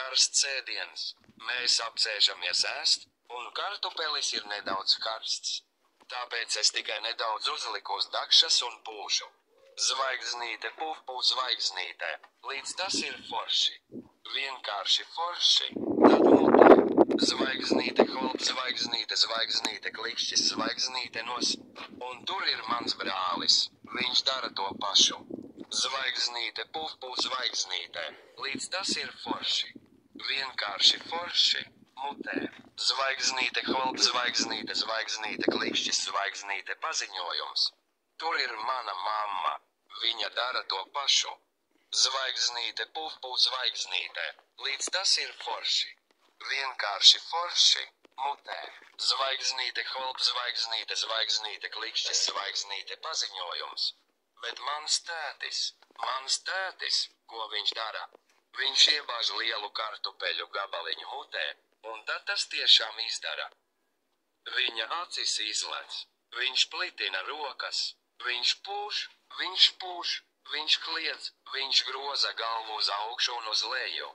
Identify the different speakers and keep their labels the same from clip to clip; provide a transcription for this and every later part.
Speaker 1: karsts ēdiens. Mēs apsēžamies ēst, un kartupelis ir nedaudz karsts. Tāpēc es tikai nedaudz uzliku uz dakšas un pūšu. Zvaigznīte, puf, puf, zvaigznīte, līdz tas ir forši. Vienkārši forši, tad mutē. Zvaigznīte, holp, zvaigznīte, zvaigznīte, klikšķis, zvaigznīte nos. Un tur ir mans brālis, viņš dara to pašu. Zvaigznīte, puf, puf, zvaigznīte, līdz tas ir forši. Vienkārši forši, mutē. Zvaigznīte, holp, zvaigznīte, zvaigznīte, klikšķis, zvaigznīte, paziņojums. Tur ir mana mamma, viņa dara to pašu. Zvaigznīte, puf, puf, zvaigznīte, līdz tas ir forši. Vienkārši forši, mutē. Zvaigznīte, holp, zvaigznīte, zvaigznīte, klikšķis, zvaigznīte, paziņojums. Bet mans tētis, ko viņš dara? Viņš iebāž lielu kartupeļu gabaliņu mutē, un tad tas tiešām izdara. Viņa acis izlec, viņš plitina rokas, viņš pūš, viņš kliedz, viņš groza galvu uz augšu un uz leju.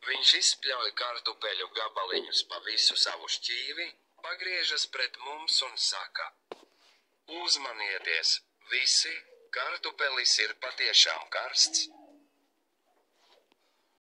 Speaker 1: Viņš izspļauj kartupeļu gabaliņus pa visu savu šķīvi, pagriežas pret mums un saka: Uzmanieties, visi, kartupelis ir patiešām karsts.